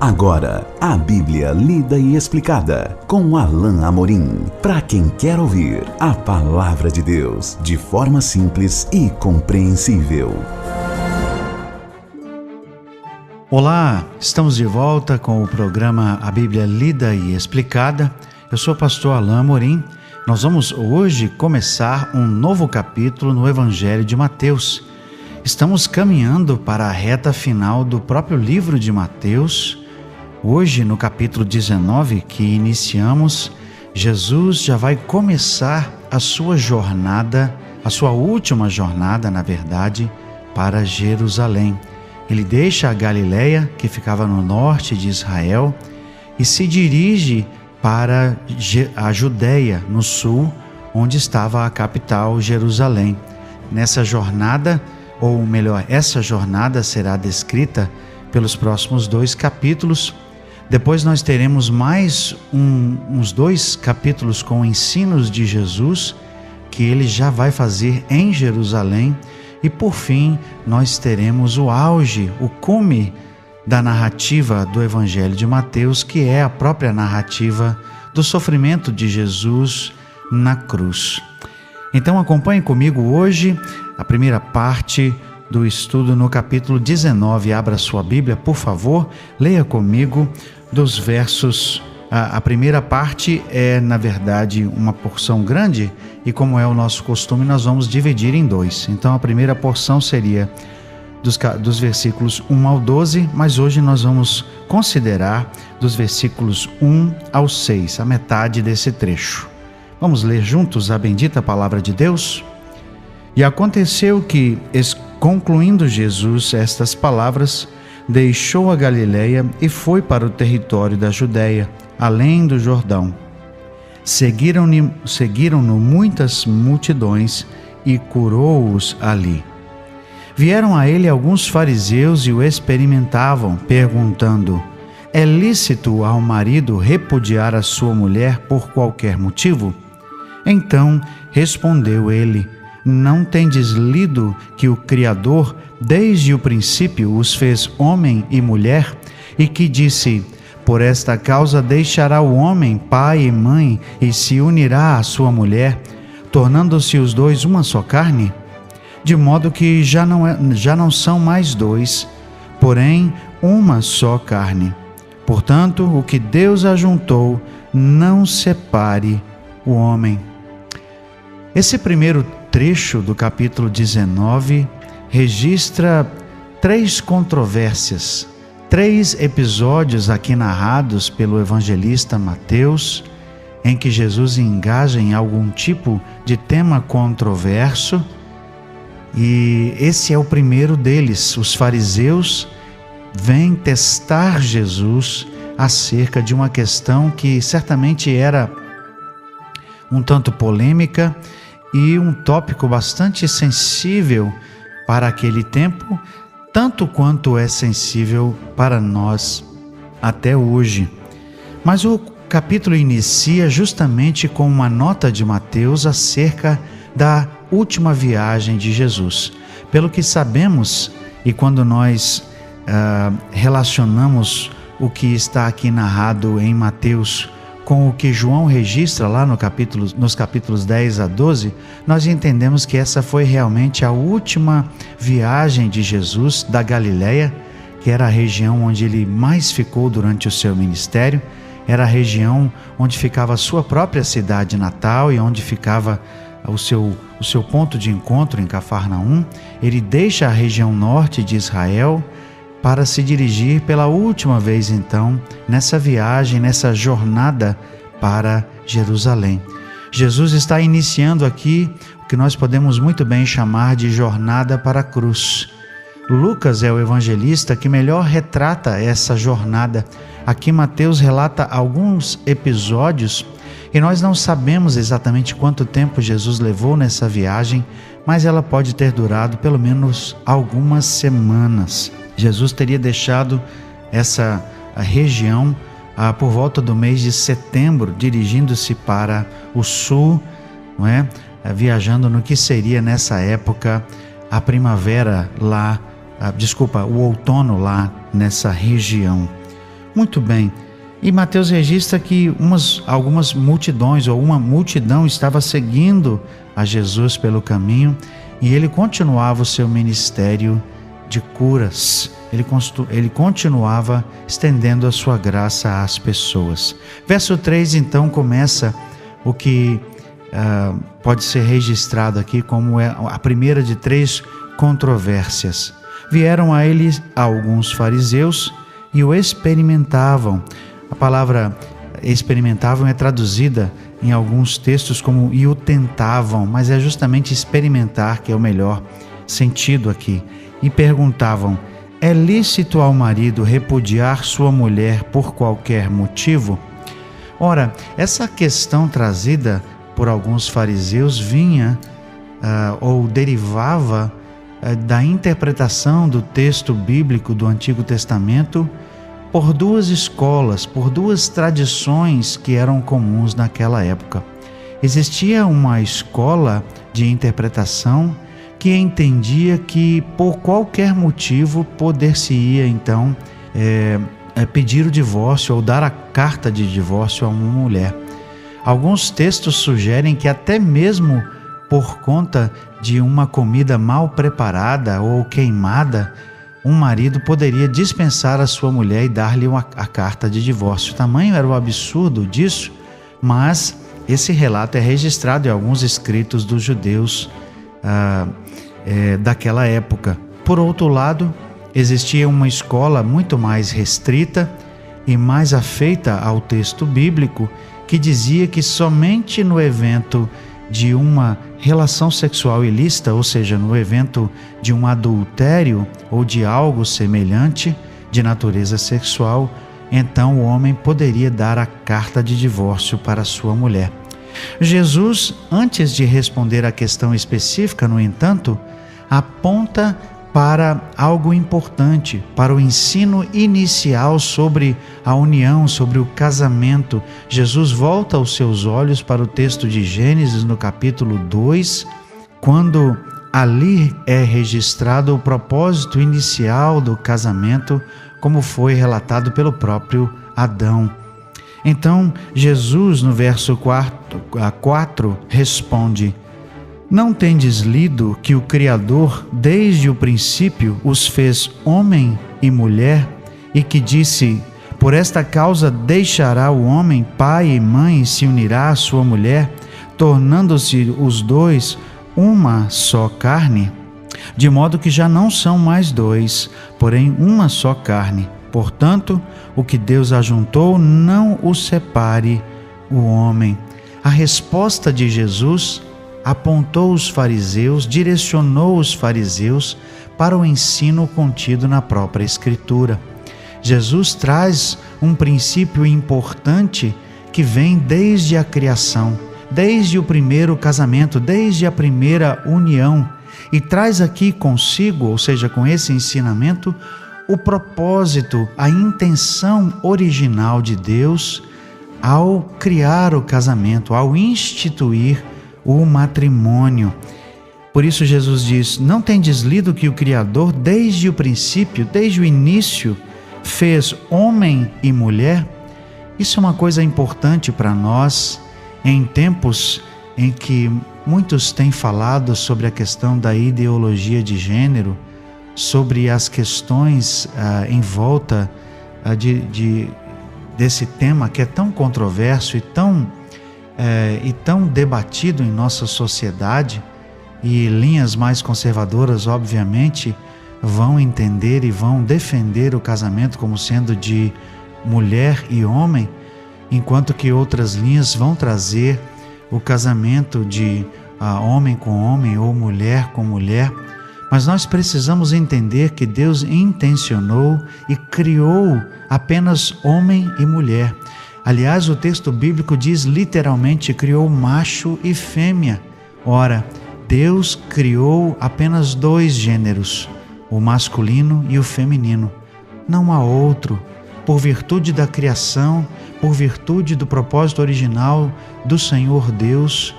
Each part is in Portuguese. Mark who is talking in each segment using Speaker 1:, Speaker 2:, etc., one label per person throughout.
Speaker 1: Agora, a Bíblia lida e explicada com Alain Amorim. Para quem quer ouvir a Palavra de Deus de forma simples e compreensível.
Speaker 2: Olá, estamos de volta com o programa A Bíblia Lida e Explicada. Eu sou o pastor Alain Amorim. Nós vamos hoje começar um novo capítulo no Evangelho de Mateus. Estamos caminhando para a reta final do próprio livro de Mateus. Hoje, no capítulo 19 que iniciamos, Jesus já vai começar a sua jornada, a sua última jornada, na verdade, para Jerusalém. Ele deixa a Galileia, que ficava no norte de Israel, e se dirige para a Judéia, no sul, onde estava a capital, Jerusalém. Nessa jornada, ou melhor, essa jornada será descrita pelos próximos 2 capítulos. Depois nós teremos mais uns 2 capítulos com ensinos de Jesus, que ele já vai fazer em Jerusalém. E por fim, nós teremos o auge, o cume da narrativa do Evangelho de Mateus, que é a própria narrativa do sofrimento de Jesus na cruz. Então acompanhe comigo hoje a primeira parte do estudo no capítulo 19. Abra sua Bíblia, por favor, leia comigo dos versos. A primeira parte é, na verdade, uma porção grande e, como é o nosso costume, nós vamos dividir em 2. Então a primeira porção seria dos versículos 1 ao 12, mas hoje nós vamos considerar dos versículos 1 ao 6, a metade desse trecho. Vamos ler juntos a bendita palavra de Deus? E aconteceu que, concluindo Jesus estas palavras, deixou a Galileia e foi para o território da Judéia, além do Jordão. Seguiram-no muitas multidões e curou-os ali. Vieram a ele alguns fariseus e o experimentavam, perguntando: é lícito ao marido repudiar a sua mulher por qualquer motivo? Então respondeu ele: não tendes lido que o Criador, desde o princípio, os fez homem e mulher, e que disse: por esta causa deixará o homem pai e mãe, e se unirá à sua mulher, tornando-se os dois uma só carne? De modo que já não são mais 2, porém uma só carne. Portanto, o que Deus ajuntou, não separe o homem. Esse primeiro trecho do capítulo 19 registra 3 controvérsias, 3 episódios aqui narrados pelo evangelista Mateus, em que Jesus engaja em algum tipo de tema controverso. E esse é o primeiro deles. Os fariseus vêm testar Jesus acerca de uma questão que certamente era um tanto polêmica e um tópico bastante sensível para aquele tempo, tanto quanto é sensível para nós até hoje. Mas o capítulo inicia justamente com uma nota de Mateus acerca da última viagem de Jesus. Pelo que sabemos, e quando nós relacionamos o que está aqui narrado em Mateus com o que João registra lá nos capítulos 10 a 12, nós entendemos que essa foi realmente a última viagem de Jesus da Galileia, que era a região onde ele mais ficou durante o seu ministério, era a região onde ficava a sua própria cidade natal e onde ficava o seu ponto de encontro em Cafarnaum. Ele deixa a região norte de Israel para se dirigir pela última vez, então, nessa viagem, nessa jornada para Jerusalém. Jesus está iniciando aqui o que nós podemos muito bem chamar de jornada para a cruz. Lucas é o evangelista que melhor retrata essa jornada. Aqui Mateus relata alguns episódios e nós não sabemos exatamente quanto tempo Jesus levou nessa viagem, mas ela pode ter durado pelo menos algumas semanas. Jesus teria deixado essa região por volta do mês de setembro, dirigindo-se para o sul, não é? Viajando no que seria nessa época a primavera lá, o outono lá nessa região. Muito bem. E Mateus registra que algumas multidões, ou uma multidão, estava seguindo a Jesus pelo caminho, e ele continuava o seu ministério de curas. Ele continuava estendendo a sua graça às pessoas. Verso 3, então, começa o que pode ser registrado aqui como a primeira de 3 controvérsias. Vieram a ele alguns fariseus e o experimentavam. A palavra experimentavam é traduzida em alguns textos como e o tentavam, mas é justamente experimentar que é o melhor sentido aqui. E perguntavam: é lícito ao marido repudiar sua mulher por qualquer motivo? Ora, essa questão trazida por alguns fariseus vinha ou derivava da interpretação do texto bíblico do Antigo Testamento por 2 escolas, por 2 tradições que eram comuns naquela época. Existia uma escola de interpretação que entendia que por qualquer motivo poder-se-ia então pedir o divórcio ou dar a carta de divórcio a uma mulher. Alguns textos sugerem que até mesmo por conta de uma comida mal preparada ou queimada, um marido poderia dispensar a sua mulher e dar-lhe a carta de divórcio. Tamanho era o absurdo disso, mas esse relato é registrado em alguns escritos dos judeus daquela época. Por outro lado, existia uma escola muito mais restrita e mais afeita ao texto bíblico, que dizia que somente no evento de uma relação sexual ilícita, ou seja, no evento de um adultério ou de algo semelhante de natureza sexual, então o homem poderia dar a carta de divórcio para sua mulher. Jesus, antes de responder à questão específica, no entanto, aponta para algo importante, para o ensino inicial sobre a união, sobre o casamento. Jesus volta os seus olhos para o texto de Gênesis, no capítulo 2, quando ali é registrado o propósito inicial do casamento, como foi relatado pelo próprio Adão. Então, Jesus, no verso 4, responde: não tendes lido que o Criador, desde o princípio, os fez homem e mulher, e que disse: por esta causa deixará o homem pai e mãe e se unirá à sua mulher, tornando-se os 2 uma só carne? De modo que já não são mais 2, porém uma só carne. Portanto, o que Deus ajuntou, não o separe o homem. A resposta de Jesus apontou os fariseus, direcionou os fariseus para o ensino contido na própria Escritura. Jesus traz um princípio importante que vem desde a criação, desde o primeiro casamento, desde a primeira união, e traz aqui consigo, ou seja, com esse ensinamento, o propósito, a intenção original de Deus ao criar o casamento, ao instituir o matrimônio. Por isso Jesus diz: não tendes lido que o Criador, desde o princípio, desde o início, fez homem e mulher? Isso é uma coisa importante para nós em tempos em que muitos têm falado sobre a questão da ideologia de gênero, sobre as questões em volta desse tema que é tão controverso e tão debatido em nossa sociedade, e linhas mais conservadoras, obviamente, vão entender e vão defender o casamento como sendo de mulher e homem, enquanto que outras linhas vão trazer o casamento de homem com homem ou mulher com mulher. Mas nós precisamos entender que Deus intencionou e criou apenas homem e mulher. Aliás, o texto bíblico diz literalmente: criou macho e fêmea. Ora, Deus criou apenas 2 gêneros, o masculino e o feminino. Não há outro. Por virtude da criação, por virtude do propósito original do Senhor Deus,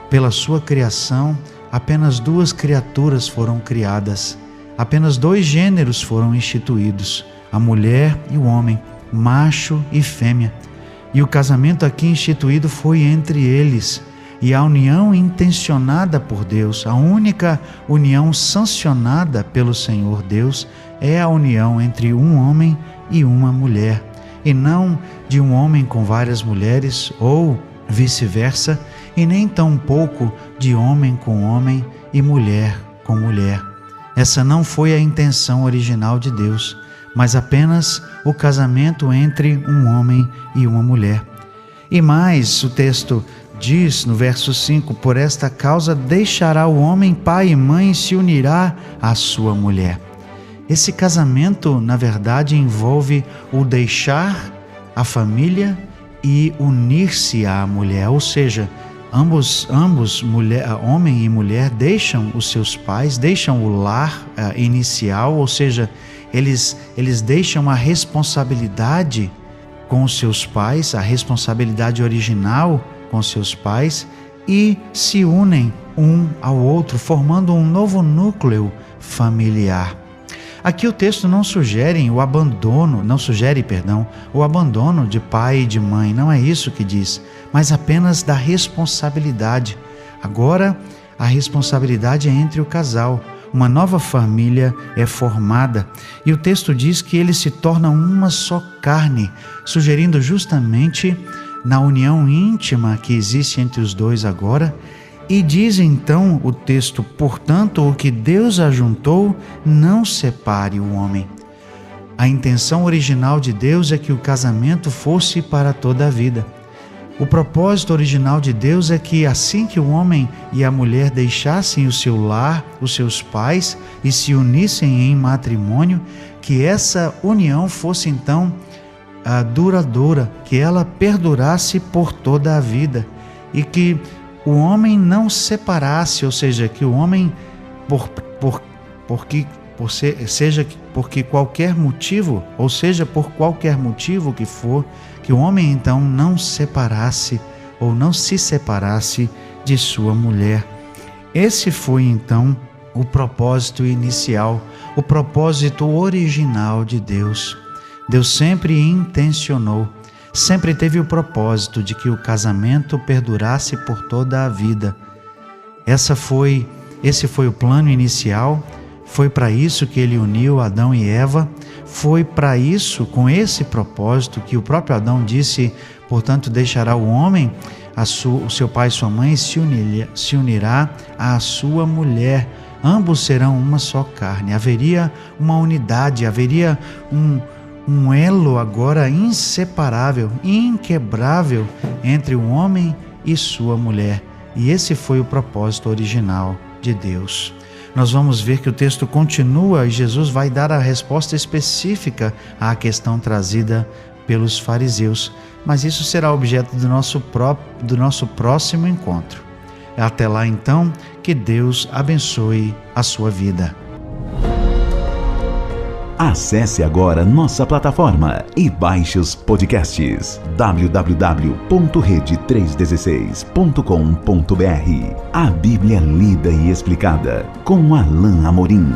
Speaker 2: pela sua criação, apenas 2 criaturas foram criadas. Apenas 2 gêneros foram instituídos, a mulher e o homem. macho e fêmea. E o casamento aqui instituído foi entre eles. E a união intencionada por Deus, a única união sancionada pelo Senhor Deus, é a união entre um homem e uma mulher, e não de um homem com várias mulheres ou vice-versa, e nem tampouco de homem com homem e mulher com mulher. Essa não foi a intenção original de Deus, mas apenas o casamento entre um homem e uma mulher. E mais, o texto diz no verso 5, por esta causa deixará o homem pai e mãe e se unirá à sua mulher. Esse casamento, na verdade, envolve o deixar a família e unir-se à mulher, ou seja, ambos homem e mulher, deixam os seus pais, deixam o lar inicial, ou seja, eles deixam a responsabilidade com os seus pais, a responsabilidade original com os seus pais, e se unem um ao outro, formando um novo núcleo familiar. Aqui o texto não sugere o abandono de pai e de mãe, não é isso que diz, mas apenas da responsabilidade. Agora, a responsabilidade é entre o casal. Uma nova família é formada e o texto diz que eles se tornam uma só carne, sugerindo justamente na união íntima que existe entre os dois agora. E diz então o texto, portanto, o que Deus ajuntou, não separe o homem. A intenção original de Deus é que o casamento fosse para toda a vida. O propósito original de Deus é que assim que o homem e a mulher deixassem o seu lar, os seus pais e se unissem em matrimônio, que essa união fosse então duradoura, que ela perdurasse por toda a vida e que o homem não separasse, ou seja, que o homem, por qualquer motivo, ou seja, por qualquer motivo que for, que o homem então não separasse ou não se separasse de sua mulher. Esse foi então o propósito inicial, o propósito original de Deus. Deus sempre intencionou, sempre teve o propósito de que o casamento perdurasse por toda a vida. Esse foi o plano inicial, foi para isso que ele uniu Adão e Eva, foi para isso, com esse propósito, que o próprio Adão disse, portanto, deixará o homem, o seu pai e sua mãe, se unirá à sua mulher, ambos serão uma só carne. Haveria uma unidade, haveria um elo agora inseparável, inquebrável entre o homem e sua mulher. E esse foi o propósito original de Deus. Nós vamos ver que o texto continua e Jesus vai dar a resposta específica à questão trazida pelos fariseus, mas isso será objeto do nosso próximo encontro. Até lá então, que Deus abençoe a sua vida.
Speaker 1: Acesse agora nossa plataforma e baixe os podcasts www.rede316.com.br. A Bíblia lida e explicada com Alain Amorim.